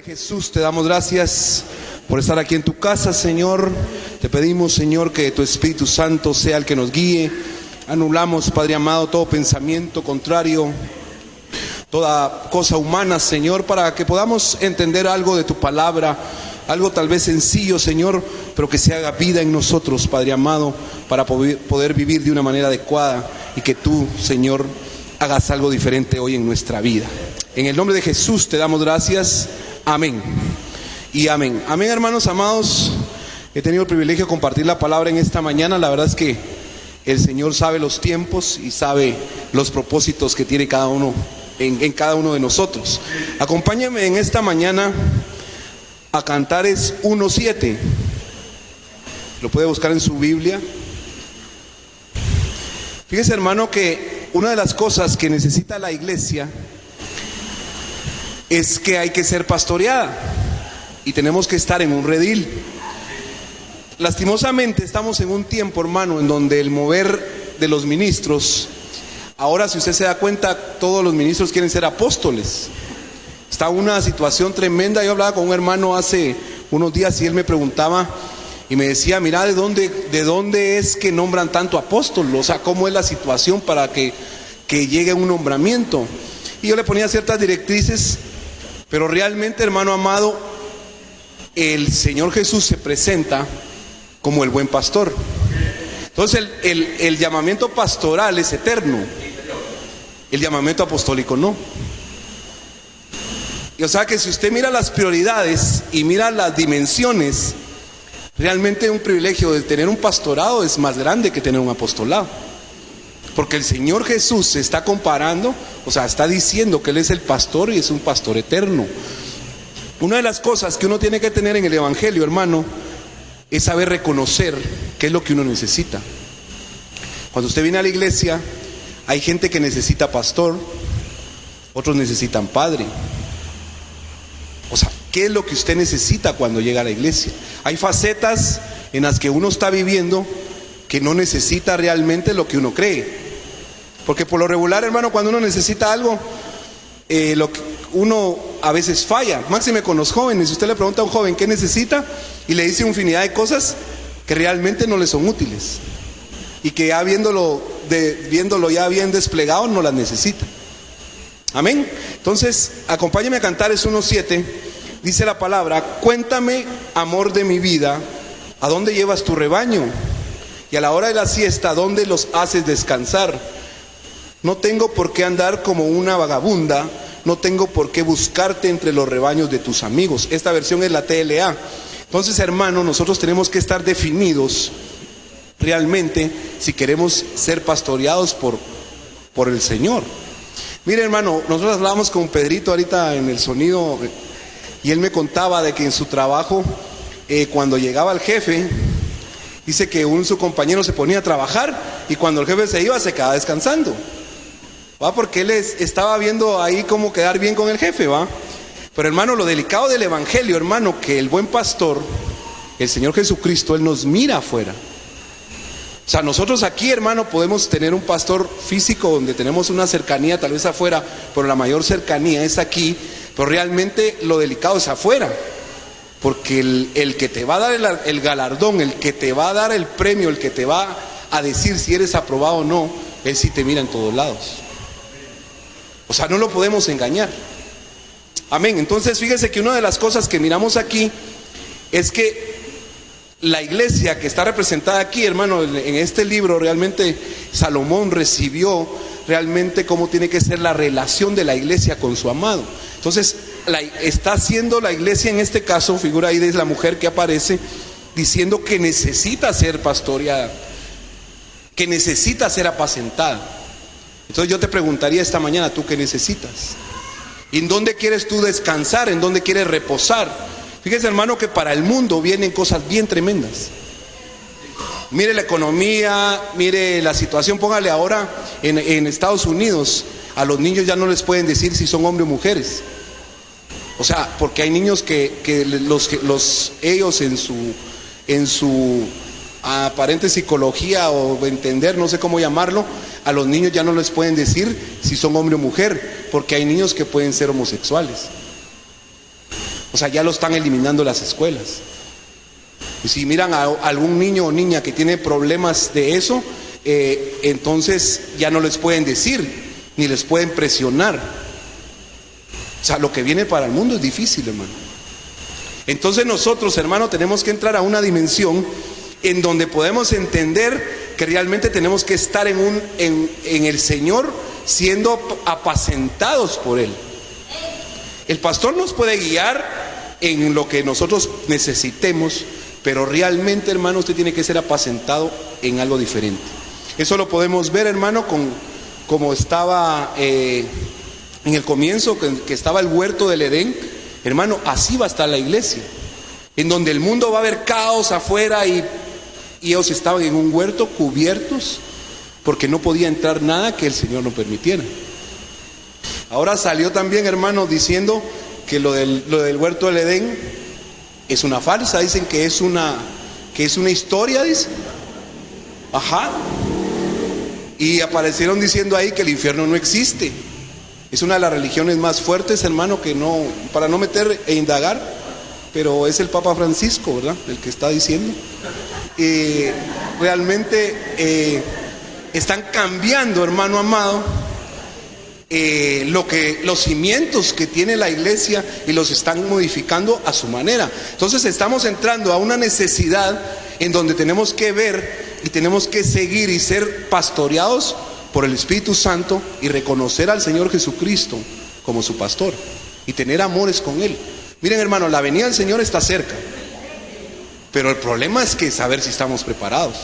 Jesús, te damos gracias por estar aquí en tu casa, Señor. Te pedimos, Señor, que tu Espíritu Santo sea el que nos guíe. Anulamos, Padre amado, todo pensamiento contrario, toda cosa humana, Señor, para que podamos entender algo de tu palabra, algo tal vez sencillo, Señor, pero que se haga vida en nosotros, Padre amado, para poder vivir de una manera adecuada y que tú, Señor, hagas algo diferente hoy en nuestra vida. En el nombre de Jesús te damos gracias. Amén y amén. Amén, hermanos amados. He tenido el privilegio de compartir la palabra en esta mañana. La verdad es que el Señor sabe los tiempos y sabe los propósitos que tiene cada uno en cada uno de nosotros. Acompáñame en esta mañana a Cantares 1:7. Lo puede buscar en su Biblia. Fíjese, hermano, que una de las cosas que necesita la iglesia es que hay que ser pastoreada y tenemos que estar en un redil. Lastimosamente estamos en un tiempo, hermano, en donde el mover de los ministros, ahora si usted se da cuenta, todos los ministros quieren ser apóstoles. Está una situación tremenda. Yo hablaba con un hermano hace unos días y él me preguntaba y me decía, mira, ¿de dónde es que nombran tanto apóstol? O sea, ¿cómo es la situación para que llegue un nombramiento? Y yo le ponía ciertas directrices. Pero realmente, hermano amado, el Señor Jesús se presenta como el buen pastor. Entonces el llamamiento pastoral es eterno, el llamamiento apostólico no. Y o sea que si usted mira las prioridades y mira las dimensiones, realmente un privilegio de tener un pastorado es más grande que tener un apostolado. Porque el Señor Jesús se está comparando, o sea, está diciendo que Él es el pastor y es un pastor eterno. Una de las cosas que uno tiene que tener en el Evangelio, hermano, es saber reconocer qué es lo que uno necesita. Cuando usted viene a la iglesia, hay gente que necesita pastor, otros necesitan padre. O sea, ¿qué es lo que usted necesita cuando llega a la iglesia? Hay facetas en las que uno está viviendo que no necesita realmente lo que uno cree. Porque por lo regular, hermano, cuando uno necesita algo, uno a veces falla. Máxime con los jóvenes. Si usted le pregunta a un joven qué necesita y le dice infinidad de cosas que realmente no le son útiles y que ya viéndolo ya bien desplegado no las necesita. Amén. Entonces, acompáñeme a Cantares 1:7. Dice la palabra: cuéntame, amor de mi vida, ¿a dónde llevas tu rebaño? Y a la hora de la siesta, ¿dónde los haces descansar? No tengo por qué andar como una vagabunda, no tengo por qué buscarte entre los rebaños de tus amigos. Esta versión es la TLA. Entonces, hermano, nosotros tenemos que estar definidos realmente si queremos ser pastoreados por el Señor. Mire, hermano, nosotros hablábamos con Pedrito ahorita en el sonido y él me contaba de que en su trabajo, cuando llegaba el jefe, dice que su compañero se ponía a trabajar y cuando el jefe se iba se quedaba descansando. ¿Va? Porque él estaba viendo ahí cómo quedar bien con el jefe, ¿va? Pero, hermano, lo delicado del evangelio, hermano, que el buen pastor, el Señor Jesucristo, Él nos mira afuera. O sea, nosotros aquí, hermano, podemos tener un pastor físico donde tenemos una cercanía tal vez afuera, pero la mayor cercanía es aquí. Pero realmente lo delicado es afuera. Porque el que te va a dar el galardón, el que te va a dar el premio, el que te va a decir si eres aprobado o no, Él sí te mira en todos lados. O sea, no lo podemos engañar. Amén. Entonces, fíjese que una de las cosas que miramos aquí es que la iglesia que está representada aquí, hermano, en este libro, realmente Salomón recibió realmente cómo tiene que ser la relación de la iglesia con su amado. Entonces, está haciendo la iglesia en este caso, figura ahí de la mujer que aparece, diciendo que necesita ser pastoreada, que necesita ser apacentada. Entonces yo te preguntaría esta mañana, ¿tú qué necesitas? ¿Y en dónde quieres tú descansar? ¿En dónde quieres reposar? Fíjese, hermano, que para el mundo vienen cosas bien tremendas. Mire la economía, mire la situación. Póngale ahora en Estados Unidos, a los niños ya no les pueden decir si son hombres o mujeres. O sea, porque hay niños que ellos en su aparente psicología o entender, no sé cómo llamarlo, a los niños ya no les pueden decir si son hombre o mujer, porque hay niños que pueden ser homosexuales. O sea, ya lo están eliminando las escuelas. Y si miran a algún niño o niña que tiene problemas de eso, entonces ya no les pueden decir, ni les pueden presionar. O sea, lo que viene para el mundo es difícil, hermano. Entonces nosotros, hermano, tenemos que entrar a una dimensión en donde podemos entender que realmente tenemos que estar en el Señor, siendo apacentados por Él. El pastor nos puede guiar en lo que nosotros necesitemos, pero realmente, hermano, usted tiene que ser apacentado en algo diferente. Eso lo podemos ver, hermano, como estaba en el comienzo, que estaba el huerto del Edén. Hermano, así va a estar la iglesia, en donde el mundo va a haber caos afuera y ellos estaban en un huerto cubiertos porque no podía entrar nada que el Señor no permitiera. Ahora salió también, hermano, diciendo que lo del huerto del Edén es una farsa. Dicen que es una historia, dicen. Ajá. Y aparecieron diciendo ahí que el infierno no existe. Es una de las religiones más fuertes, hermano, que no, para no meter e indagar, pero es el Papa Francisco, ¿verdad?, el que está diciendo. Realmente están cambiando, hermano amado, los cimientos que tiene la iglesia, y los están modificando a su manera. Entonces estamos entrando a una necesidad en donde tenemos que ver y tenemos que seguir y ser pastoreados por el Espíritu Santo y reconocer al Señor Jesucristo como su pastor y tener amores con Él. Miren, hermano, la venida del Señor está cerca, pero el problema es que saber si estamos preparados.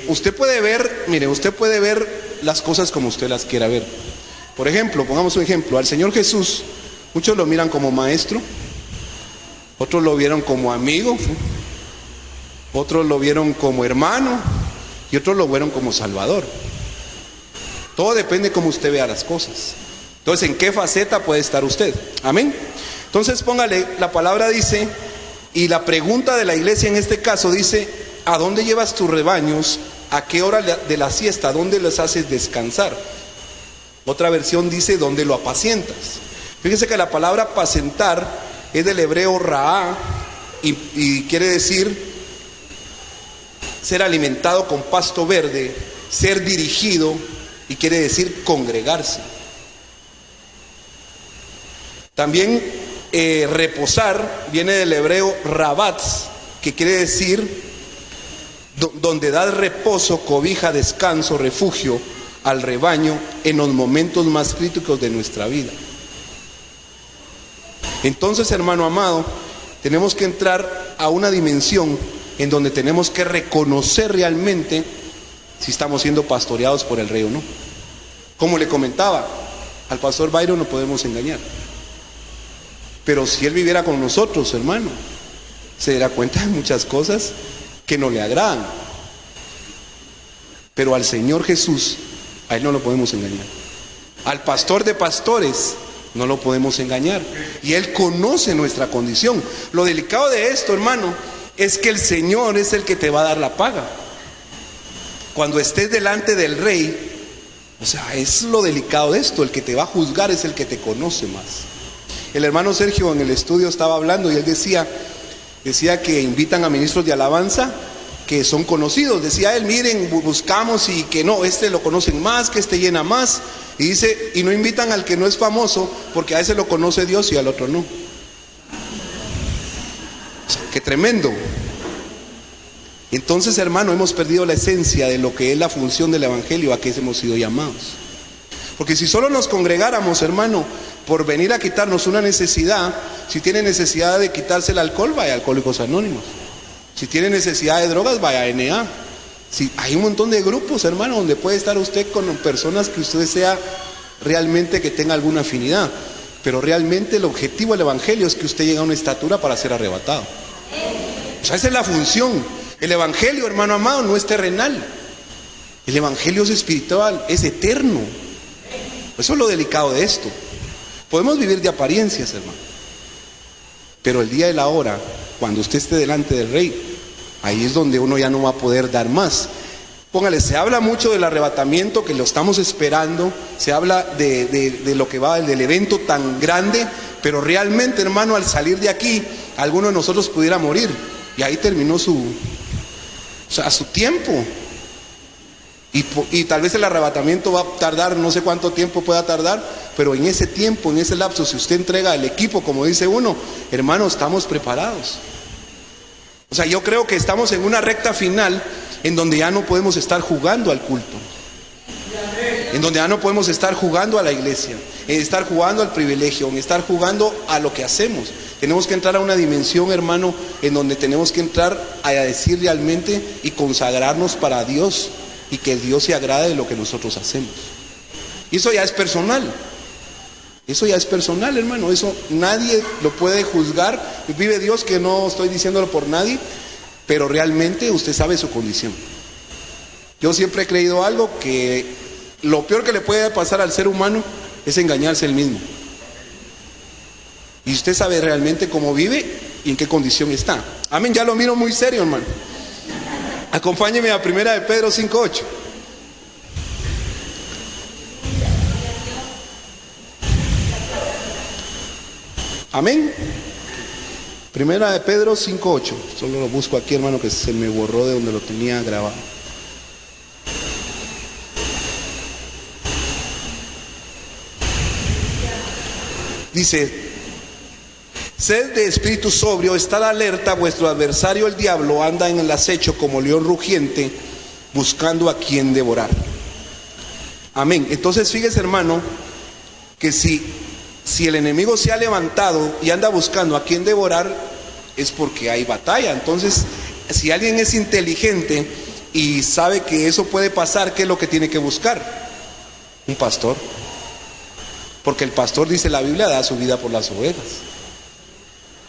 Usted puede ver las cosas como usted las quiera ver. Por ejemplo, pongamos un ejemplo, al Señor Jesús, muchos lo miran como maestro, otros lo vieron como amigo, otros lo vieron como hermano, y otros lo vieron como salvador. Todo depende cómo usted vea las cosas. Entonces, ¿en qué faceta puede estar usted? Amén. Entonces, póngale, la palabra dice, y la pregunta de la iglesia en este caso dice: ¿a dónde llevas tus rebaños? ¿A qué hora de la siesta? ¿Dónde los haces descansar? Otra versión dice: ¿dónde lo apacientas? Fíjense que la palabra apacentar es del hebreo raá, y quiere decir ser alimentado con pasto verde, ser dirigido, y quiere decir congregarse. También reposar viene del hebreo rabatz, que quiere decir donde da reposo, cobija, descanso, refugio al rebaño en los momentos más críticos de nuestra vida. Entonces, hermano amado, tenemos que entrar a una dimensión en donde tenemos que reconocer realmente si estamos siendo pastoreados por el Rey o no. Como le comentaba, al pastor Byron no podemos engañar, pero si él viviera con nosotros, hermano, se dará cuenta de muchas cosas que no le agradan. Pero al Señor Jesús, a Él no lo podemos engañar. Al pastor de pastores no lo podemos engañar, y Él conoce nuestra condición. Lo delicado de esto, hermano, es que el Señor es el que te va a dar la paga cuando estés delante del Rey. O sea, es lo delicado de esto. El que te va a juzgar es el que te conoce más. El hermano Sergio en el estudio estaba hablando y él decía que invitan a ministros de alabanza que son conocidos. Decía él: miren, buscamos, y que no, este lo conocen más, que este llena más. Y dice, y no invitan al que no es famoso, porque a ese lo conoce Dios y al otro no. O sea, qué tremendo. Entonces, hermano, hemos perdido la esencia de lo que es la función del evangelio a que hemos sido llamados. Porque si solo nos congregáramos, hermano, por venir a quitarnos una necesidad, si tiene necesidad de quitarse el alcohol, vaya a Alcohólicos Anónimos. Si tiene necesidad de drogas, vaya a NA. Si hay un montón de grupos, hermano, donde puede estar usted con personas que usted desea realmente que tenga alguna afinidad. Pero realmente el objetivo del evangelio es que usted llegue a una estatura para ser arrebatado. O sea, esa es la función. El evangelio, hermano amado, no es terrenal. El evangelio es espiritual, es eterno. Eso es lo delicado de esto. Podemos vivir de apariencias, hermano, pero el día y la hora, cuando usted esté delante del Rey, ahí es donde uno ya no va a poder dar más. Póngale, se habla mucho del arrebatamiento, que lo estamos esperando, se habla de lo que va, del evento tan grande, pero realmente, hermano, al salir de aquí, alguno de nosotros pudiera morir, y ahí terminó su tiempo. Y tal vez el arrebatamiento va a tardar, no sé cuánto tiempo pueda tardar, pero en ese tiempo, en ese lapso, si usted entrega el equipo, como dice uno, hermano, estamos preparados. O sea, yo creo que estamos en una recta final en donde ya no podemos estar jugando al culto, en donde ya no podemos estar jugando a la iglesia, en estar jugando al privilegio, en estar jugando a lo que hacemos. Tenemos que entrar a una dimensión, hermano, en donde tenemos que entrar a decir realmente y consagrarnos para Dios, y que Dios se agrade de lo que nosotros hacemos. Y eso ya es personal. Eso ya es personal, hermano. Eso nadie lo puede juzgar. Vive Dios, que no estoy diciéndolo por nadie, pero realmente usted sabe su condición. Yo siempre he creído algo, que lo peor que le puede pasar al ser humano es engañarse él mismo. Y usted sabe realmente cómo vive y en qué condición está. Amén, ya lo miro muy serio, hermano. Acompáñeme a 1 de Pedro 5:8. Amén. 1 de Pedro 5:8. Solo lo busco aquí, hermano, que se me borró de donde lo tenía grabado. Dice: sed de espíritu sobrio, estad alerta, vuestro adversario el diablo anda en el acecho como león rugiente, buscando a quien devorar. Amén. Entonces fíjese, hermano, que si el enemigo se ha levantado y anda buscando a quien devorar, es porque hay batalla. Entonces, si alguien es inteligente y sabe que eso puede pasar, ¿qué es lo que tiene que buscar? Un pastor. Porque el pastor, dice la Biblia, da su vida por las ovejas.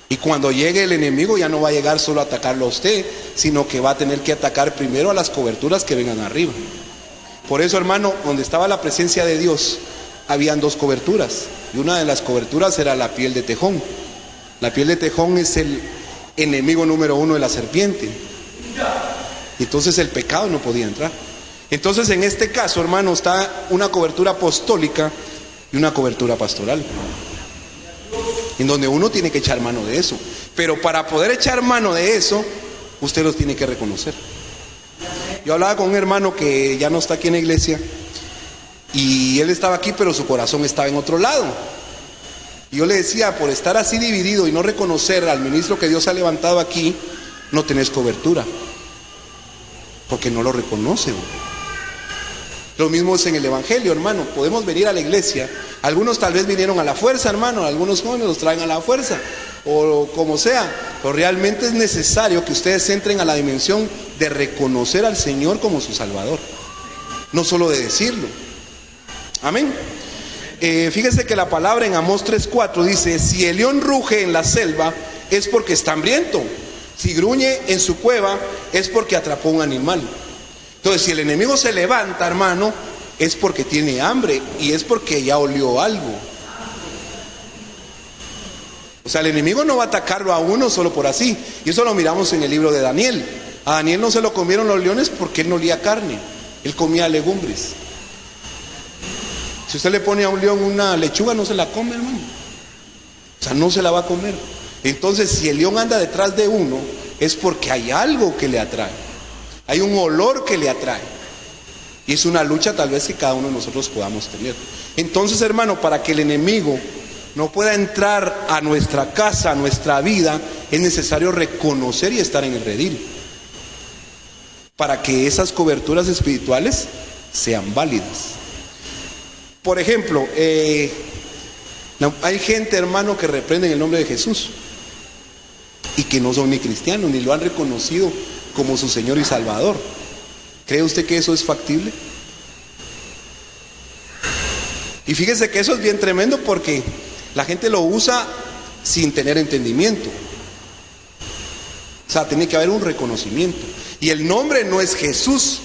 Y cuando llegue el enemigo, ya no va a llegar solo a atacarlo a usted, sino que va a tener que atacar primero a las coberturas que vengan arriba. Por eso, hermano, donde estaba la presencia de Dios, habían dos coberturas, y una de las coberturas era la piel de tejón. La piel de tejón es el enemigo número 1 de la serpiente. Entonces el pecado no podía entrar. Entonces, en este caso, hermano, está una cobertura apostólica y una cobertura pastoral, en donde uno tiene que echar mano de eso. Pero para poder echar mano de eso, usted los tiene que reconocer. Yo hablaba con un hermano que ya no está aquí en la iglesia, y él estaba aquí, pero su corazón estaba en otro lado. Y yo le decía, por estar así dividido y no reconocer al ministro que Dios ha levantado aquí, no tenés cobertura, porque no lo reconocen. Lo mismo es en el evangelio, hermano. Podemos venir a la iglesia, algunos tal vez vinieron a la fuerza, hermano, algunos jóvenes los traen a la fuerza, o como sea, pero realmente es necesario que ustedes entren a la dimensión de reconocer al Señor como su Salvador, no solo de decirlo. Amén. Fíjese que la palabra en Amós 3:4 dice: si el león ruge en la selva, es porque está hambriento. Si gruñe en su cueva, es porque atrapó un animal. Entonces, si el enemigo se levanta, hermano, es porque tiene hambre y es porque ya olió algo. O sea, el enemigo no va a atacarlo a uno solo por así. Y eso lo miramos en el libro de Daniel. A Daniel no se lo comieron los leones porque él no olía carne, él comía legumbres. Si usted le pone a un león una lechuga, no se la come, hermano. O sea, no se la va a comer. Entonces, si el león anda detrás de uno, es porque hay algo que le atrae, hay un olor que le atrae, y es una lucha tal vez que cada uno de nosotros podamos tener. Entonces, hermano, para que el enemigo no pueda entrar a nuestra casa, a nuestra vida, es necesario reconocer y estar en el redil, para que esas coberturas espirituales sean válidas. Por ejemplo, hay gente, hermano, que reprende en el nombre de Jesús y que no son ni cristianos, ni lo han reconocido como su Señor y Salvador. ¿Cree usted que eso es factible? Y fíjese que eso es bien tremendo, porque la gente lo usa sin tener entendimiento. O sea, tiene que haber un reconocimiento. Y el nombre no es Jesús,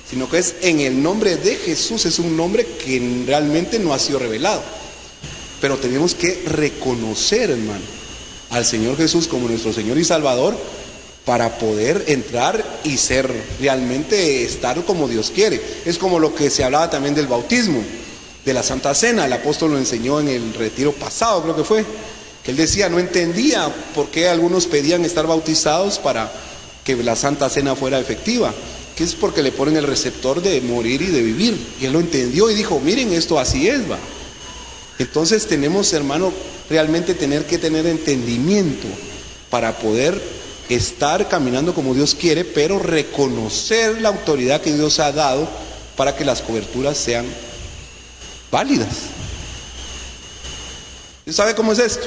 sino que es en el nombre de Jesús. Es un nombre que realmente no ha sido revelado. Pero tenemos que reconocer, hermano, al Señor Jesús como nuestro Señor y Salvador, para poder entrar y ser realmente, estar como Dios quiere. Es como lo que se hablaba también del bautismo, de la Santa Cena. El apóstol lo enseñó en el retiro pasado, creo que fue, que él decía, no entendía por qué algunos pedían estar bautizados para que la Santa Cena fuera efectiva, que es porque le ponen el receptor de morir y de vivir. Y él lo entendió y dijo, miren, esto así es, va. Entonces tenemos, hermano, realmente que tener entendimiento para poder estar caminando como Dios quiere, pero reconocer la autoridad que Dios ha dado para que las coberturas sean válidas. ¿Usted sabe cómo es esto?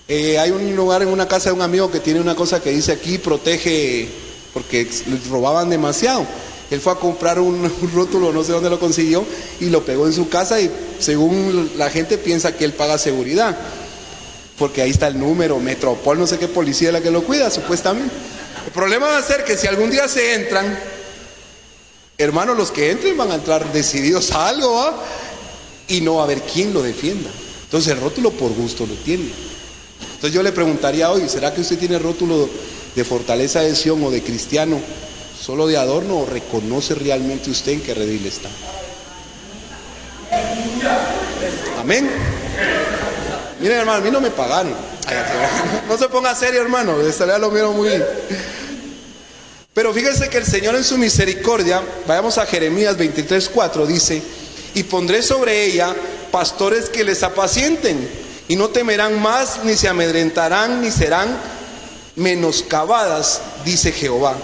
Hay un lugar en una casa de un amigo que tiene una cosa que dice aquí, protege, porque les robaban demasiado. Él fue a comprar un rótulo, no sé dónde lo consiguió, y lo pegó en su casa, y según la gente piensa que él paga seguridad, porque ahí está el número, Metropol, no sé qué policía es la que lo cuida, supuestamente. El problema va a ser que si algún día se entran, hermanos, los que entren van a entrar decididos a algo, ¿va? Y no va a haber quien lo defienda. Entonces el rótulo por gusto lo tiene. Entonces yo le preguntaría hoy, ¿será que usted tiene rótulo de Fortaleza de Sion o de cristiano solo de adorno, o reconoce realmente usted en qué redil está? Amén. Miren, hermano, a mí no me pagaron. No se ponga serio, hermano, estaría lo mío muy bien. Pero fíjense que el Señor en su misericordia, vayamos a Jeremías 23:4, dice, y pondré sobre ella pastores que les apacienten, y no temerán más, ni se amedrentarán, ni serán menoscabadas, dice Jehová.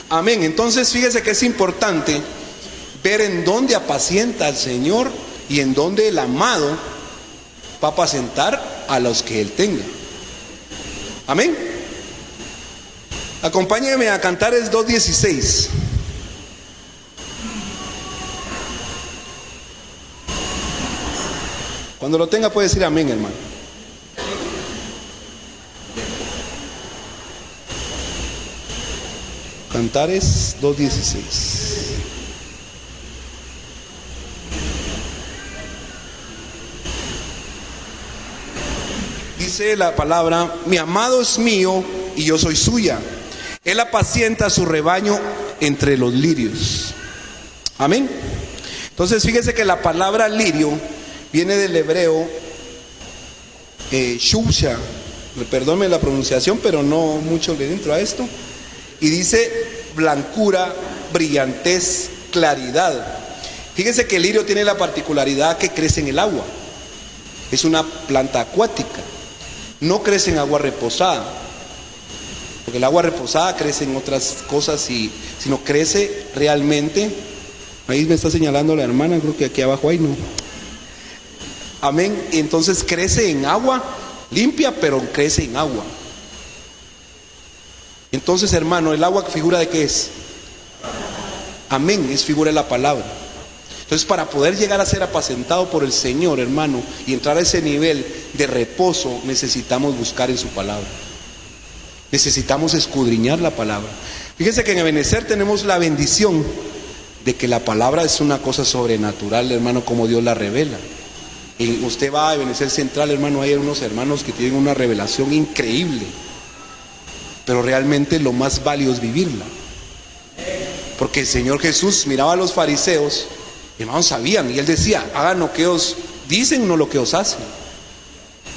Amén. Entonces fíjese que es importante ver en dónde apacienta al Señor y en dónde el amado va a apacentar a los que Él tenga. Amén. Acompáñenme a Cantares 2:16. Cuando lo tenga puede decir amén, hermano. Cantares 2:16. Dice la palabra, mi amado es mío y yo soy suya. Él apacienta su rebaño entre los lirios. Amén. Entonces fíjese que la palabra lirio viene del hebreo shusha, perdónme la pronunciación, pero no mucho le entro a esto, y dice blancura, brillantez, claridad. Fíjese que el lirio tiene la particularidad que crece en el agua, es una planta acuática, no crece en agua reposada, porque el agua reposada crece en otras cosas, sino crece realmente, ahí me está señalando la hermana, creo que aquí abajo hay, no. Amén. Entonces crece en agua limpia, pero crece en agua. Entonces, hermano, ¿el agua figura de qué es? Amén, es figura de la palabra. Entonces, para poder llegar a ser apacentado por el Señor, hermano, y entrar a ese nivel de reposo, necesitamos buscar en su palabra. Necesitamos escudriñar la palabra. Fíjense que en Ebenecer tenemos la bendición de que la palabra es una cosa sobrenatural, hermano, como Dios la revela. Y usted va a Ebenecer Central, hermano, hay unos hermanos que tienen una revelación increíble, pero realmente lo más válido es vivirla, porque el Señor Jesús miraba a los fariseos, hermanos, sabían, y Él decía, hagan lo que os dicen, no lo que os hacen.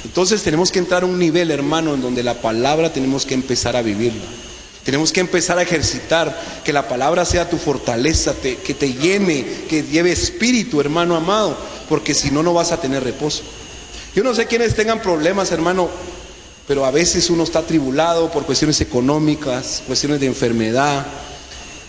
Entonces tenemos que entrar a un nivel, hermano, en donde la palabra tenemos que empezar a vivirla. Tenemos que empezar a ejercitar, que la palabra sea tu fortaleza, que te llene, que lleve espíritu, hermano amado, porque si no, no vas a tener reposo. Yo no sé quiénes tengan problemas, hermano, pero a veces uno está atribulado por cuestiones económicas, cuestiones de enfermedad,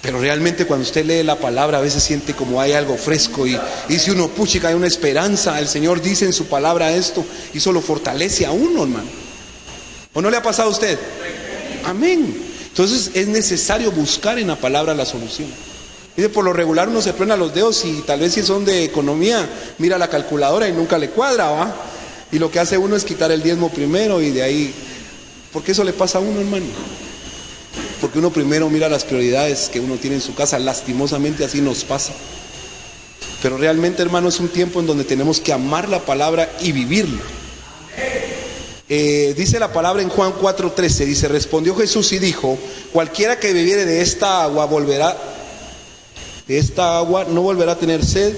pero realmente cuando usted lee la palabra a veces siente como hay algo fresco y dice uno, puchica, hay una esperanza. El Señor dice en su palabra esto y eso lo fortalece a uno, hermano. ¿O no le ha pasado a usted? Amén. Entonces es necesario buscar en la palabra la solución. Dice, por lo regular uno se truena los dedos y tal vez si son de economía, mira la calculadora y nunca le cuadra, ¿va? Y lo que hace uno es quitar el diezmo primero y de ahí, porque eso le pasa a uno, hermano. Porque uno primero mira las prioridades que uno tiene en su casa, lastimosamente así nos pasa. Pero realmente, hermano, es un tiempo en donde tenemos que amar la palabra y vivirla. Dice la palabra en Juan 4:13, dice, respondió Jesús y dijo, cualquiera que bebiere de esta agua no volverá a tener sed,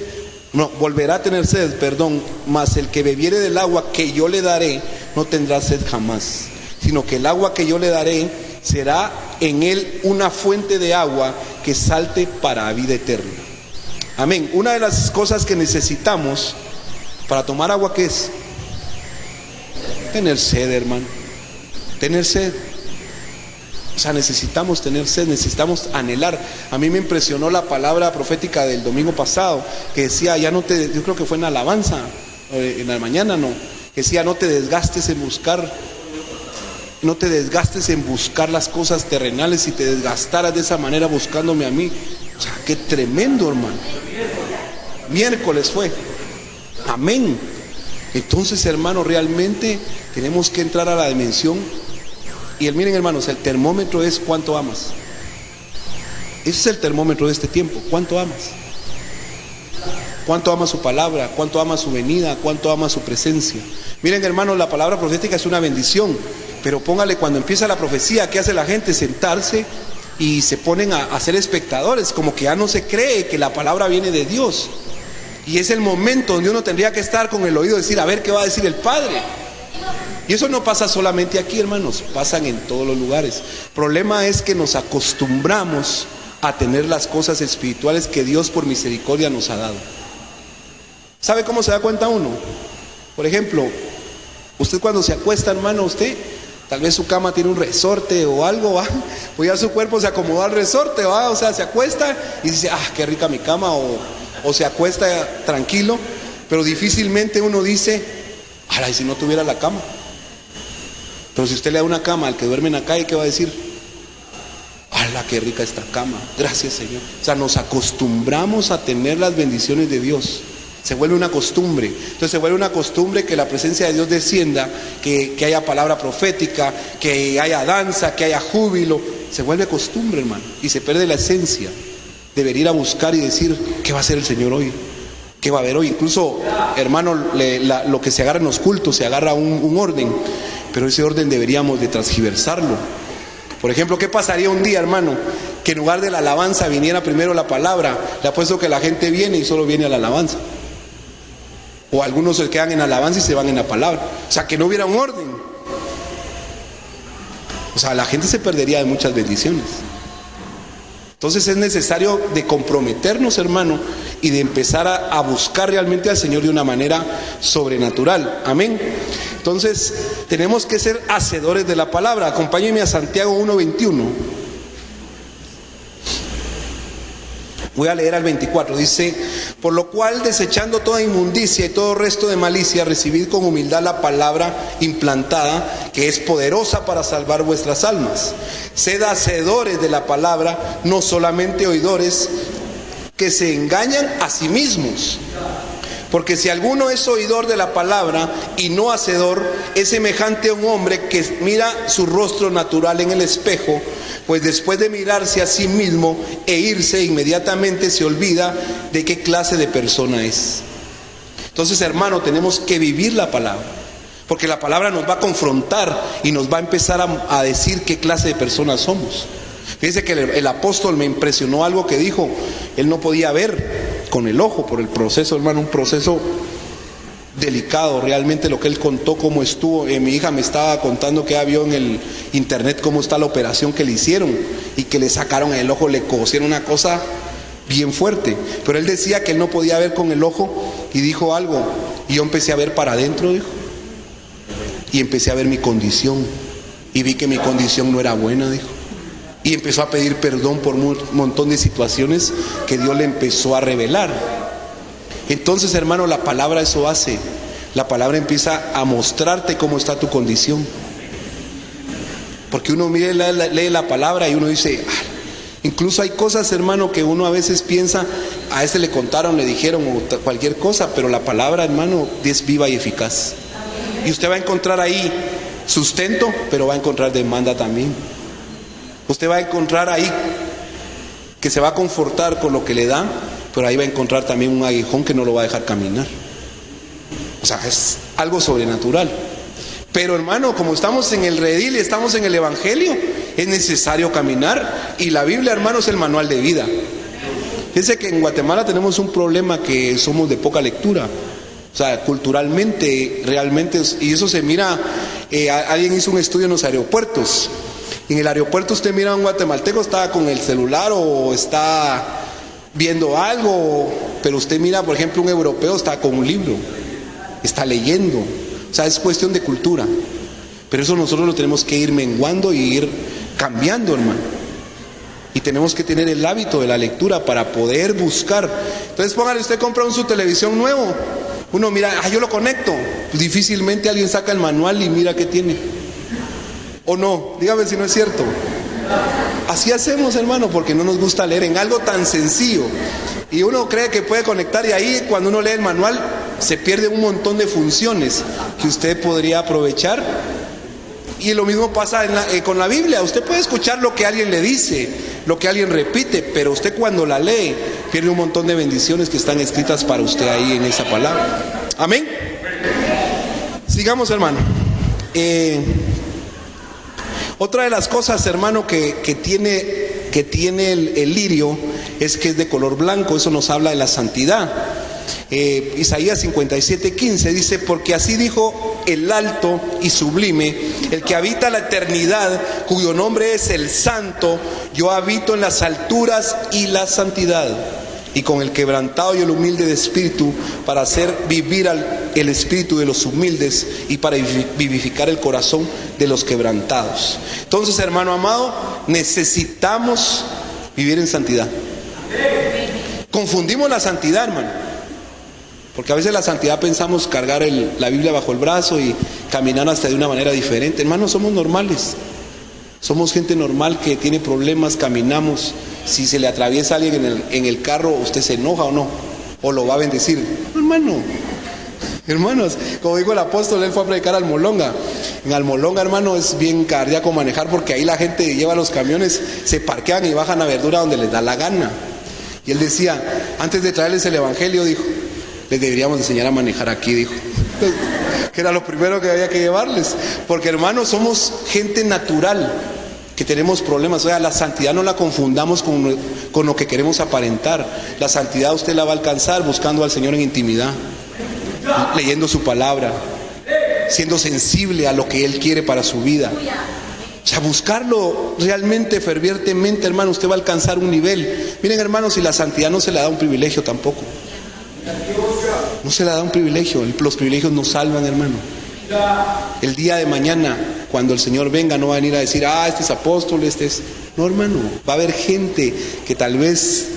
mas el que bebiere del agua que yo le daré no tendrá sed jamás, sino que el agua que yo le daré será en él una fuente de agua que salte para vida eterna. Amén. Una de las cosas que necesitamos para tomar agua, ¿qué es? Tener sed, hermano. Tener sed. O sea, necesitamos tener sed, necesitamos anhelar. A mí me impresionó la palabra profética del domingo pasado, que decía, yo creo que fue en alabanza, en la mañana, que decía, no te desgastes en buscar las cosas terrenales. Si te desgastaras de esa manera buscándome a mí, o sea, qué tremendo, hermano. Miércoles fue. Amén. Entonces, hermano, realmente tenemos que entrar a la dimensión. Y miren, hermanos, el termómetro es cuánto amas. Ese es el termómetro de este tiempo. ¿Cuánto amas? ¿Cuánto amas su palabra? ¿Cuánto amas su venida? ¿Cuánto amas su presencia? Miren, hermanos, la palabra profética es una bendición, pero póngale, cuando empieza la profecía, ¿qué hace la gente? Sentarse y se ponen a ser espectadores, como que ya no se cree que la palabra viene de Dios. Y es el momento donde uno tendría que estar con el oído, decir, a ver qué va a decir el Padre. Y eso no pasa solamente aquí, hermanos, pasan en todos los lugares. El problema es que nos acostumbramos a tener las cosas espirituales que Dios por misericordia nos ha dado. ¿Sabe cómo se da cuenta uno? Por ejemplo, usted cuando se acuesta, hermano, usted tal vez su cama tiene un resorte o algo, ¿va? Pues ya su cuerpo se acomodó al resorte, ¿va? O sea, se acuesta y dice, qué rica mi cama, o se acuesta tranquilo, pero difícilmente uno dice, ¿y si no tuviera la cama? Pero si usted le da una cama al que duerme en la calle, ¿qué va a decir? ¡Hala, qué rica esta cama! Gracias, Señor. O sea, nos acostumbramos a tener las bendiciones de Dios. Se vuelve una costumbre. Entonces se vuelve una costumbre que la presencia de Dios descienda, que haya palabra profética, que haya danza, que haya júbilo. Se vuelve costumbre, hermano, y se pierde la esencia de venir a buscar y decir, ¿qué va a hacer el Señor hoy? ¿Qué va a haber hoy? Incluso, hermano, lo que se agarra en los cultos, se agarra un orden, pero ese orden deberíamos de transgiversarlo. Por ejemplo, ¿qué pasaría un día, hermano, que en lugar de la alabanza viniera primero la palabra? Le apuesto que la gente viene y solo viene a la alabanza. O algunos se quedan en alabanza y se van en la palabra. O sea, que no hubiera un orden. O sea, la gente se perdería de muchas bendiciones. Entonces es necesario de comprometernos, hermano, y de empezar a buscar realmente al Señor de una manera sobrenatural. Amén. Entonces tenemos que ser hacedores de la palabra. Acompáñenme a Santiago 1:21. Voy a leer al 24. Dice, por lo cual, desechando toda inmundicia y todo resto de malicia, recibid con humildad la palabra implantada, que es poderosa para salvar vuestras almas. Sed hacedores de la palabra, no solamente oidores, que se engañan a sí mismos. Porque si alguno es oidor de la palabra y no hacedor, es semejante a un hombre que mira su rostro natural en el espejo, pues después de mirarse a sí mismo e irse, inmediatamente se olvida de qué clase de persona es. Entonces, hermano, tenemos que vivir la palabra, porque la palabra nos va a confrontar y nos va a empezar a decir qué clase de personas somos. Fíjense que el apóstol me impresionó algo que dijo. Él no podía ver con el ojo por el proceso, hermano, un proceso delicado realmente lo que él contó, cómo estuvo. Mi hija me estaba contando que vio en el internet cómo está la operación que le hicieron y que le sacaron el ojo, le cosieron una cosa bien fuerte, pero él decía que él no podía ver con el ojo y dijo algo, y yo empecé a ver para adentro, dijo, y empecé a ver mi condición y vi que mi condición no era buena, dijo, y empezó a pedir perdón por un montón de situaciones que Dios le empezó a revelar. Entonces, hermano, la palabra eso hace. La palabra empieza a mostrarte cómo está tu condición. Porque uno lee la palabra y uno dice, incluso hay cosas, hermano, que uno a veces piensa, a ese le contaron, le dijeron o cualquier cosa, pero la palabra, hermano, es viva y eficaz. Y usted va a encontrar ahí sustento, pero va a encontrar demanda también. Usted va a encontrar ahí que se va a confortar con lo que le da, pero ahí va a encontrar también un aguijón que no lo va a dejar caminar. O sea, es algo sobrenatural. Pero hermano, como estamos en el redil y estamos en el evangelio, es necesario caminar. Y la Biblia, hermano, es el manual de vida. Fíjense que en Guatemala tenemos un problema, que somos de poca lectura. O sea, culturalmente, realmente, y eso se mira, alguien hizo un estudio en los aeropuertos. En el aeropuerto usted mira a un guatemalteco, está con el celular o está viendo algo, pero usted mira, por ejemplo, un europeo está con un libro, está leyendo. O sea, es cuestión de cultura. Pero eso nosotros lo tenemos que ir menguando y ir cambiando, hermano. Y tenemos que tener el hábito de la lectura para poder buscar. Entonces póngale, usted compra su televisión nuevo, uno mira, yo lo conecto. Pues difícilmente alguien saca el manual y mira qué tiene. ¿O no? Dígame si no es cierto. Así hacemos, hermano, porque no nos gusta leer en algo tan sencillo. Y uno cree que puede conectar, y ahí cuando uno lee el manual se pierde un montón de funciones que usted podría aprovechar. Y lo mismo pasa con la Biblia. Usted puede escuchar lo que alguien le dice, lo que alguien repite, pero usted cuando la lee pierde un montón de bendiciones que están escritas para usted ahí en esa palabra. Amén. Sigamos, hermano. Otra de las cosas, hermano, que tiene el lirio es que es de color blanco. Eso nos habla de la santidad. Isaías 57:15 dice: porque así dijo el alto y sublime, el que habita la eternidad, cuyo nombre es el Santo, yo habito en las alturas y la santidad, y con el quebrantado y el humilde de espíritu, para hacer vivir el espíritu de los humildes y para vivificar el corazón de los quebrantados. Entonces, hermano amado, necesitamos vivir en santidad. Confundimos la santidad, hermano, porque a veces la santidad pensamos cargar la Biblia bajo el brazo y caminar hasta de una manera diferente. Hermanos, somos normales. Somos gente normal que tiene problemas, caminamos. Si se le atraviesa alguien en el carro, ¿usted se enoja o no? ¿O lo va a bendecir? Hermano, hermanos, como dijo el apóstol, él fue a predicar a Almolonga. En Almolonga, hermano, es bien cardíaco manejar, porque ahí la gente lleva los camiones, se parquean y bajan a verdura donde les da la gana. Y él decía, antes de traerles el evangelio, dijo, les deberíamos enseñar a manejar aquí, dijo. Que era lo primero que había que llevarles. Porque, hermanos, somos gente natural que tenemos problemas. O sea, la santidad no la confundamos con lo que queremos aparentar. La santidad usted la va a alcanzar buscando al Señor en intimidad, leyendo su palabra, siendo sensible a lo que Él quiere para su vida. O sea, buscarlo realmente, fervientemente, hermano, usted va a alcanzar un nivel. Miren, hermanos, y la santidad no se le da un privilegio tampoco. No se le da un privilegio. Los privilegios nos salvan, hermano. El día de mañana, cuando el Señor venga, no va a venir a decir, este es apóstol, este es... No, hermano, va a haber gente que tal vez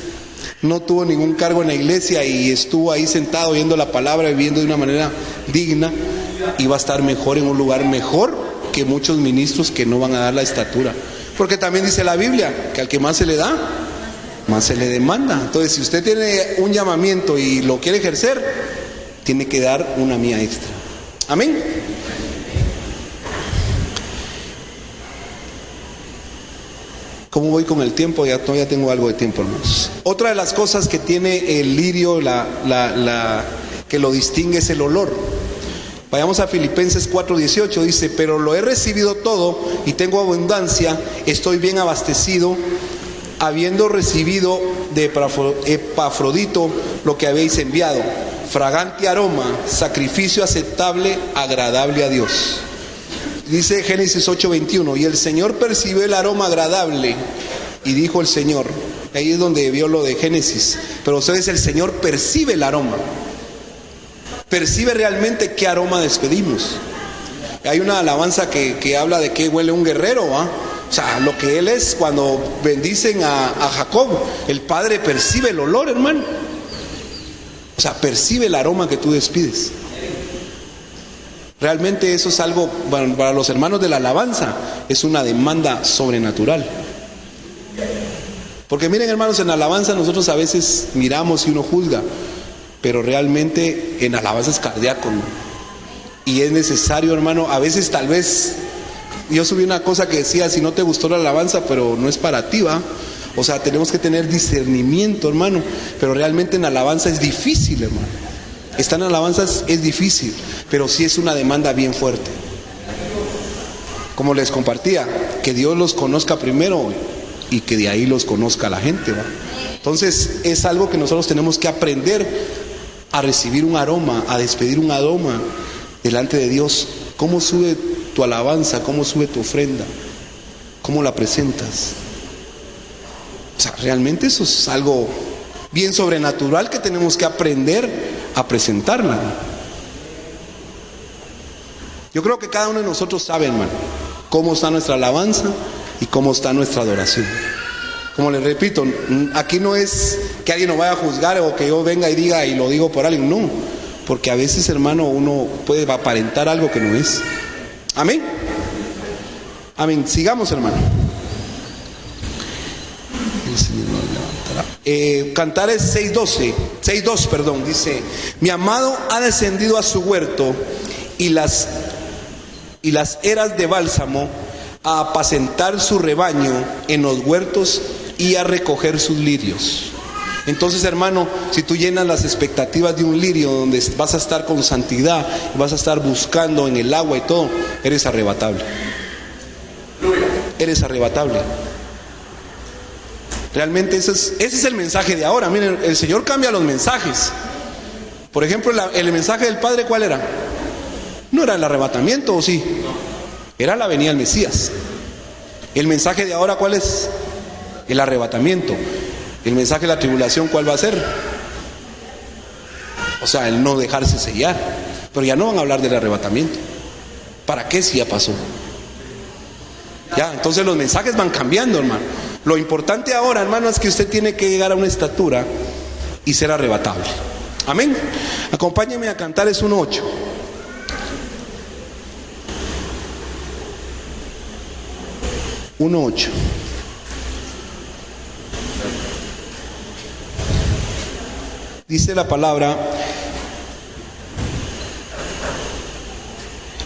no tuvo ningún cargo en la iglesia y estuvo ahí sentado oyendo la palabra, viviendo de una manera digna, y va a estar mejor, en un lugar mejor que muchos ministros que no van a dar la estatura. Porque también dice la Biblia que al que más se le da, más se le demanda. Entonces, si usted tiene un llamamiento y lo quiere ejercer, tiene que dar una mía extra. Amén. ¿Cómo voy con el tiempo? Ya todavía tengo algo de tiempo, hermanos. Otra de las cosas que tiene el lirio, que lo distingue, es el olor. Vayamos a Filipenses 4:18, dice: pero lo he recibido todo y tengo abundancia, estoy bien abastecido, habiendo recibido de Epafrodito lo que habéis enviado, fragante aroma, sacrificio aceptable, agradable a Dios. Dice Génesis 8:21, y el Señor percibió el aroma agradable, y dijo el Señor, ahí es donde vio lo de Génesis, pero ustedes, el Señor percibe el aroma, percibe realmente qué aroma despedimos. Hay una alabanza que habla de qué huele un guerrero, O sea, lo que él es. Cuando bendicen a Jacob, el padre percibe el olor, hermano. O sea, percibe el aroma que tú despides. Realmente eso es algo, para los hermanos de la alabanza, es una demanda sobrenatural. Porque miren, hermanos, en la alabanza nosotros a veces miramos y uno juzga, pero realmente en alabanza es cardíaco, ¿no? Y es necesario, hermano, a veces tal vez... Yo subí una cosa que decía, si no te gustó la alabanza, pero no es para ti, ¿va? O sea, tenemos que tener discernimiento, hermano. Pero realmente en alabanza es difícil, hermano. Estar en alabanzas es difícil, pero sí es una demanda bien fuerte. como les compartía, que Dios los conozca primero y que de ahí los conozca la gente, ¿va? Entonces es algo que nosotros tenemos que aprender a recibir un aroma, a despedir un aroma delante de Dios. ¿Cómo sube tu alabanza? ¿Cómo sube tu ofrenda? ¿Cómo la presentas? O sea, realmente eso es algo bien sobrenatural que tenemos que aprender a presentarla. Yo creo que cada uno de nosotros sabe, hermano, cómo está nuestra alabanza y cómo está nuestra adoración. Como les repito, aquí no es que alguien nos vaya a juzgar o que yo venga y diga y lo digo por alguien, no, porque a veces, hermano, uno puede aparentar algo que no es. Amén. Amén. Sigamos, hermano. El Señor nos levantará. Cantares 6:2, perdón, dice: mi amado ha descendido a su huerto y las eras de bálsamo, a apacentar su rebaño en los huertos y a recoger sus lirios. Entonces, hermano, si tú llenas las expectativas de un lirio donde vas a estar con santidad, vas a estar buscando en el agua y todo, eres arrebatable. Eres arrebatable. Realmente ese es el mensaje de ahora. Miren, el Señor cambia los mensajes. Por ejemplo, el mensaje del Padre, ¿cuál era? No era el arrebatamiento, ¿o sí? Era la venida del Mesías. El mensaje de ahora, ¿cuál es? El arrebatamiento. El mensaje de la tribulación, ¿cuál va a ser? O sea, el no dejarse sellar. Pero ya no van a hablar del arrebatamiento. ¿Para qué si ya pasó? Ya, entonces los mensajes van cambiando, hermano. Lo importante ahora, hermano, es que usted tiene que llegar a una estatura y ser arrebatable. Amén. Acompáñenme a Cantares 1:8. Dice la palabra,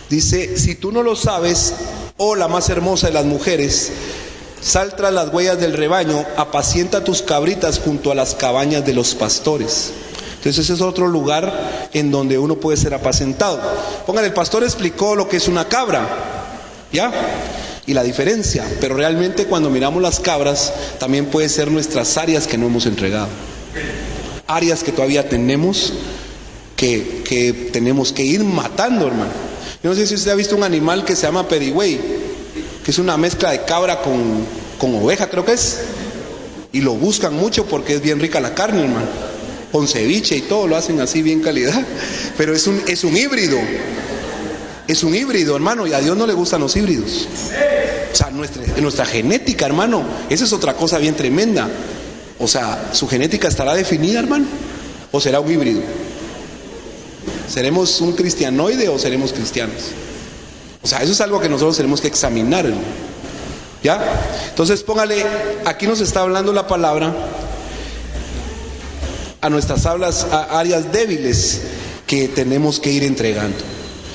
dice: si tú no lo sabes, oh la más hermosa de las mujeres, sal tras las huellas del rebaño, apacienta tus cabritas junto a las cabañas de los pastores. Entonces ese es otro lugar en donde uno puede ser apacentado. Póngale, el pastor explicó lo que es una cabra, ¿ya? Y la diferencia, pero realmente cuando miramos las cabras, también puede ser nuestras áreas que no hemos entregado. Áreas que todavía tenemos, que tenemos que ir matando, hermano. Yo no sé si usted ha visto un animal que se llama perigüey, que es una mezcla de cabra con oveja, creo que es. Y lo buscan mucho porque es bien rica la carne, hermano. Con ceviche y todo, lo hacen así bien calidad. Pero es un híbrido. Es un híbrido, hermano, y a Dios no le gustan los híbridos. O sea, nuestra genética, hermano, esa es otra cosa bien tremenda. O sea, ¿su genética estará definida, hermano? ¿O será un híbrido? ¿Seremos un cristianoide o seremos cristianos? O sea, eso es algo que nosotros tenemos que examinar, hermano. ¿Ya? Entonces póngale, aquí nos está hablando la palabra a nuestras áreas débiles que tenemos que ir entregando.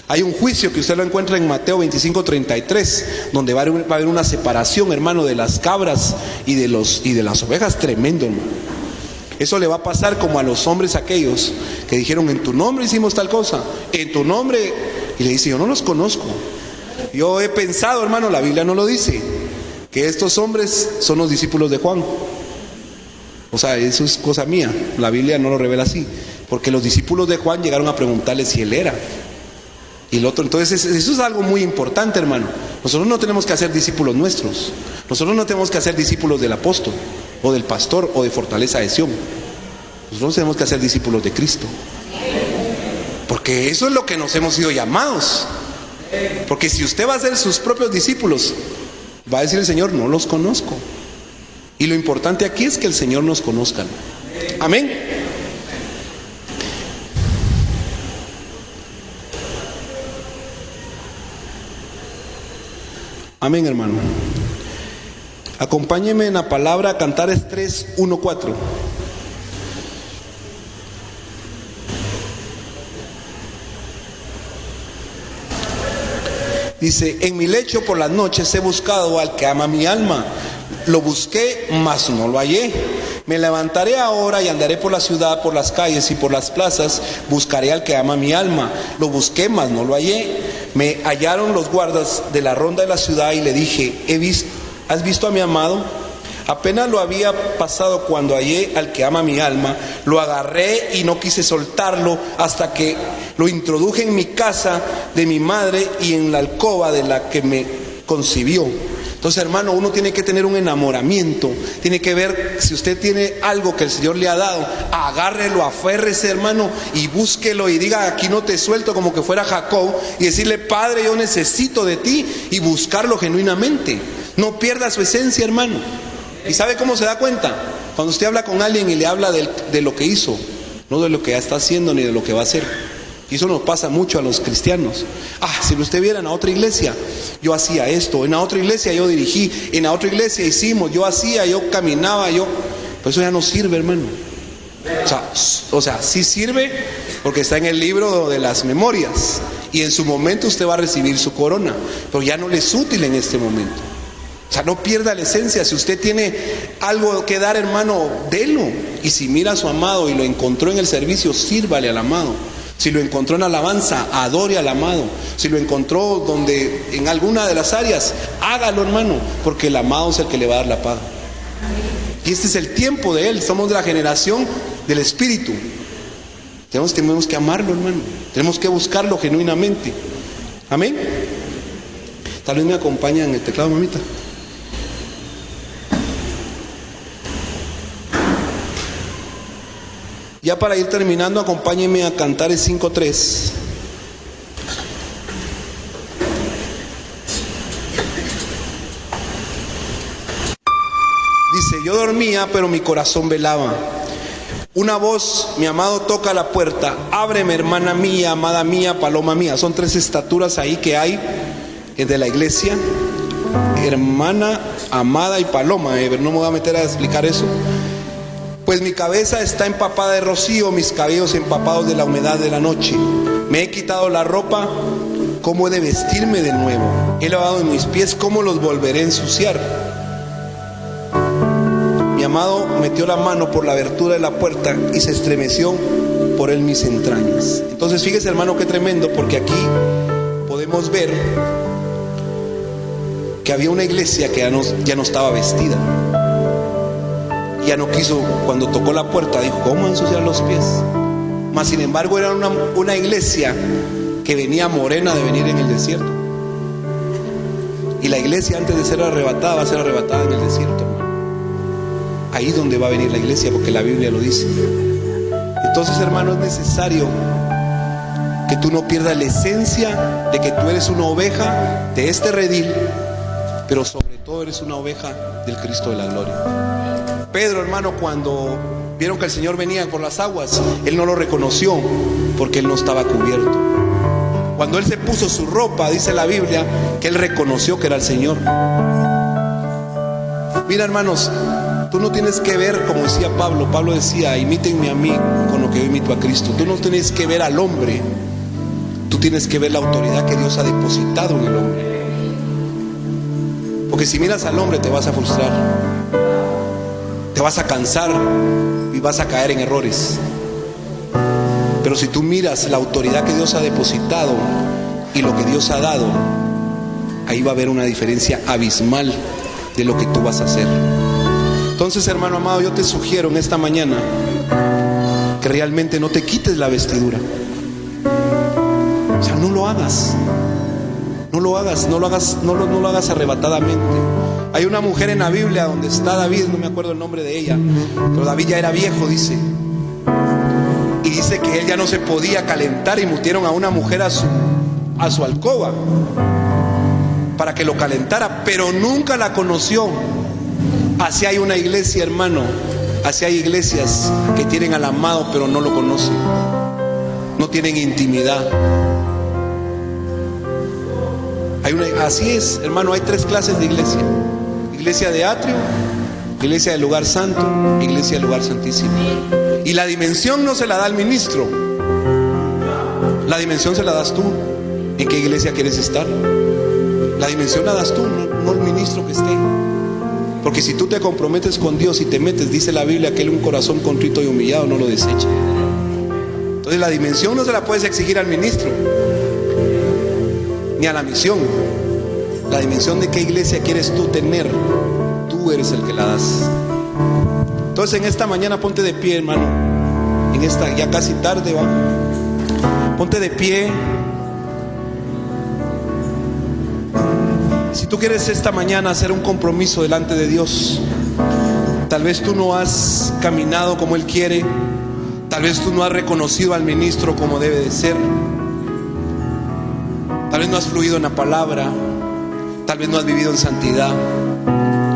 Hay un juicio que usted lo encuentra en Mateo 25:33, donde va a haber una separación, hermano, de las cabras y de las ovejas, tremendo, hermano. Eso le va a pasar como a los hombres aquellos que dijeron: en tu nombre hicimos tal cosa, en tu nombre, y le dice: yo no los conozco. Yo he pensado, hermano, la Biblia no lo dice, que estos hombres son los discípulos de Juan. O sea, eso es cosa mía, la Biblia no lo revela así, porque los discípulos de Juan llegaron a preguntarle si él era. Y el otro, entonces eso es algo muy importante, hermano. Nosotros no tenemos que hacer discípulos nuestros. Nosotros no tenemos que hacer discípulos del apóstol o del pastor o de Fortaleza de Sion. Nosotros tenemos que hacer discípulos de Cristo, porque eso es lo que nos hemos sido llamados. Porque si usted va a ser sus propios discípulos, va a decir el Señor: no los conozco. Y lo importante aquí es que el Señor nos conozca. Amén. Amén, hermano. Acompáñeme en la palabra Cantares 3:1-4. Dice: en mi lecho por las noches he buscado al que ama mi alma. Lo busqué, mas no lo hallé. Me levantaré ahora y andaré por la ciudad, por las calles y por las plazas. Buscaré al que ama mi alma. Lo busqué, mas no lo hallé. Me hallaron los guardas de la ronda de la ciudad y le dije: ¿has visto a mi amado? Apenas lo había pasado cuando hallé al que ama mi alma, lo agarré y no quise soltarlo hasta que lo introduje en mi casa de mi madre y en la alcoba de la que me concibió. Entonces, hermano, uno tiene que tener un enamoramiento, tiene que ver si usted tiene algo que el Señor le ha dado, agárrelo, aférrese, hermano, y búsquelo y diga: aquí no te suelto, como que fuera Jacob, y decirle: Padre, yo necesito de ti, y buscarlo genuinamente. No pierda su esencia, hermano. ¿Y sabe cómo se da cuenta? Cuando usted habla con alguien y le habla de lo que hizo, no de lo que ya está haciendo ni de lo que va a hacer. Y eso nos pasa mucho a los cristianos. Si usted viera en la otra iglesia, yo hacía esto, en la otra iglesia yo dirigí, en la otra iglesia hicimos, yo hacía, yo caminaba, pues eso ya no sirve, hermano. O sea, sí sirve porque está en el libro de las memorias y en su momento usted va a recibir su corona, pero ya no le es útil en este momento. O sea, no pierda la esencia. Si usted tiene algo que dar, hermano, délo. Y si mira a su amado y lo encontró en el servicio, sírvale al amado. Si lo encontró en alabanza, adore al amado. Si lo encontró en alguna de las áreas, hágalo, hermano, porque el amado es el que le va a dar la paga. Y este es el tiempo de Él. Somos de la generación del Espíritu. Tenemos que amarlo, hermano. Tenemos que buscarlo genuinamente. Amén. Tal vez me acompaña en el teclado, mamita. Ya para ir terminando, acompáñenme a Cantares 5:3. Dice: yo dormía, pero mi corazón velaba. Una voz, mi amado toca la puerta. Ábreme, hermana mía, amada mía, paloma mía. Son 3 estaturas ahí que hay de la iglesia: hermana, amada y paloma. No me voy a meter a explicar eso. Pues mi cabeza está empapada de rocío, mis cabellos empapados de la humedad de la noche. Me he quitado la ropa, ¿cómo he de vestirme de nuevo? He lavado mis pies, ¿cómo los volveré a ensuciar? Mi amado metió la mano por la abertura de la puerta y se estremeció por él mis entrañas. Entonces fíjese, hermano, qué tremendo, porque aquí podemos ver que había una iglesia que ya no estaba vestida. Ya no quiso, cuando tocó la puerta, dijo: ¿cómo ensuciar los pies? Mas sin embargo era una iglesia que venía morena de venir en el desierto. Y la iglesia, antes de ser arrebatada, va a ser arrebatada en el desierto, hermano. Ahí donde va a venir la iglesia, porque la Biblia lo dice. Entonces, hermano, es necesario que tú no pierdas la esencia de que tú eres una oveja de este redil, pero sobre todo eres una oveja del Cristo de la gloria. Pedro, hermano, cuando vieron que el Señor venía por las aguas, él no lo reconoció porque él no estaba cubierto. Cuando él se puso su ropa, dice la Biblia, que él reconoció que era el Señor. Mira, hermanos, tú no tienes que ver, como decía Pablo. Pablo decía: imítenme a mí con lo que yo imito a Cristo. Tú no tienes que ver al hombre, tú tienes que ver la autoridad que Dios ha depositado en el hombre. Porque si miras al hombre te vas a frustrar, te vas a cansar y vas a caer en errores. Pero si tú miras la autoridad que Dios ha depositado y lo que Dios ha dado, ahí va a haber una diferencia abismal de lo que tú vas a hacer. Entonces, hermano amado, yo te sugiero en esta mañana que realmente no te quites la vestidura. O sea, no lo hagas. No lo hagas arrebatadamente. Hay una mujer en la Biblia donde está David, no me acuerdo el nombre de ella, pero David ya era viejo, dice. Y dice que él ya no se podía calentar y metieron a una mujer a su alcoba para que lo calentara, pero nunca la conoció. Así hay una iglesia, hermano. Así hay iglesias que tienen al amado pero no lo conocen. No tienen intimidad. Así es, hermano, hay 3 clases de iglesia: iglesia de atrio, iglesia del lugar santo, iglesia del lugar santísimo. Y la dimensión no se la da al ministro, la dimensión se la das tú. ¿En qué iglesia quieres estar? La dimensión la das tú, no el ministro que esté. Porque si tú te comprometes con Dios y te metes, dice la Biblia que un corazón contrito y humillado no lo desecha. Entonces la dimensión no se la puedes exigir al ministro. ni a la misión. La dimensión de qué iglesia quieres tú tener, tú eres el que la das. Entonces en esta mañana ponte de pie, hermano. En esta ya casi tarde va. Ponte de pie. Si tú quieres esta mañana hacer un compromiso delante de Dios, tal vez tú no has caminado como Él quiere, tal vez tú no has reconocido al ministro como debe de ser, tal vez no has fluido en la palabra, tal vez no has vivido en santidad,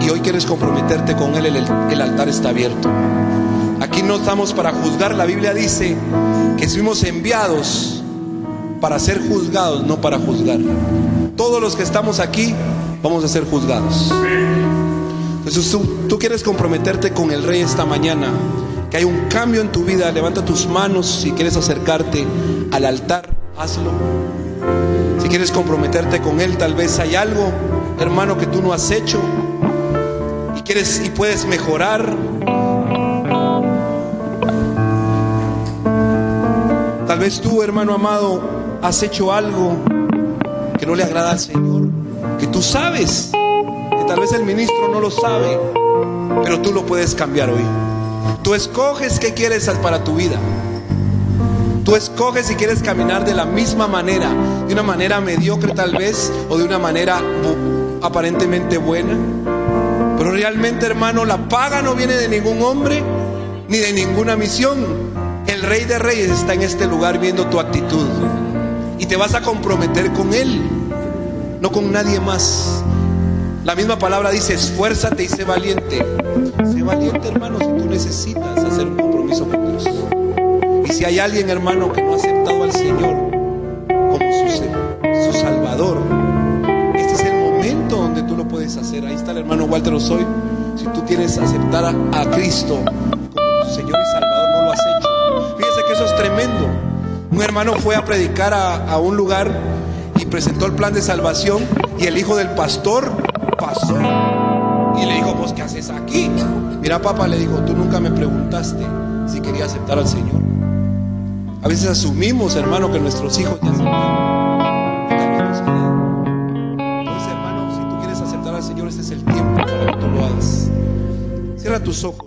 y hoy quieres comprometerte con Él. El altar está abierto. Aquí no estamos para juzgar. La Biblia dice que fuimos enviados para ser juzgados, no para juzgar. Todos los que estamos aquí vamos a ser juzgados. Entonces tú quieres comprometerte con el Rey esta mañana, que hay un cambio en tu vida. Levanta tus manos. Si quieres acercarte al altar, hazlo. Si quieres comprometerte con Él, tal vez hay algo, hermano, que tú no has hecho y puedes mejorar. Tal vez tú, hermano amado, has hecho algo que no le agrada al Señor, que tú sabes, que tal vez el ministro no lo sabe, pero tú lo puedes cambiar hoy. Tú escoges qué quieres para tu vida. Tú escoges si quieres caminar de la misma manera, de una manera mediocre tal vez, o de una manera aparentemente buena. Pero realmente, hermano, la paga no viene de ningún hombre ni de ninguna misión. El Rey de Reyes está en este lugar viendo tu actitud, y te vas a comprometer con Él, no con nadie más. La misma palabra dice: esfuérzate y sé valiente. Sé valiente, hermano, si tú necesitas hacer un compromiso con Dios. Y si hay alguien, hermano, que no ha aceptado al Señor como su Salvador, este es el momento donde tú lo puedes hacer. Ahí está el hermano Walter Osoy. Si tú quieres aceptar a Cristo como tu Señor y Salvador, no lo has hecho. Fíjese que eso es tremendo. Un hermano fue a predicar a un lugar y presentó el plan de salvación, y el hijo del pastor pasó y le dijo: pues, ¿qué haces aquí? Mira, papá, le dijo, tú nunca me preguntaste si quería aceptar al Señor. A veces asumimos, hermano, que nuestros hijos ya aceptaron. Entonces, hermano, si tú quieres aceptar al Señor, este es el tiempo para que tú lo hagas. Cierra tus ojos.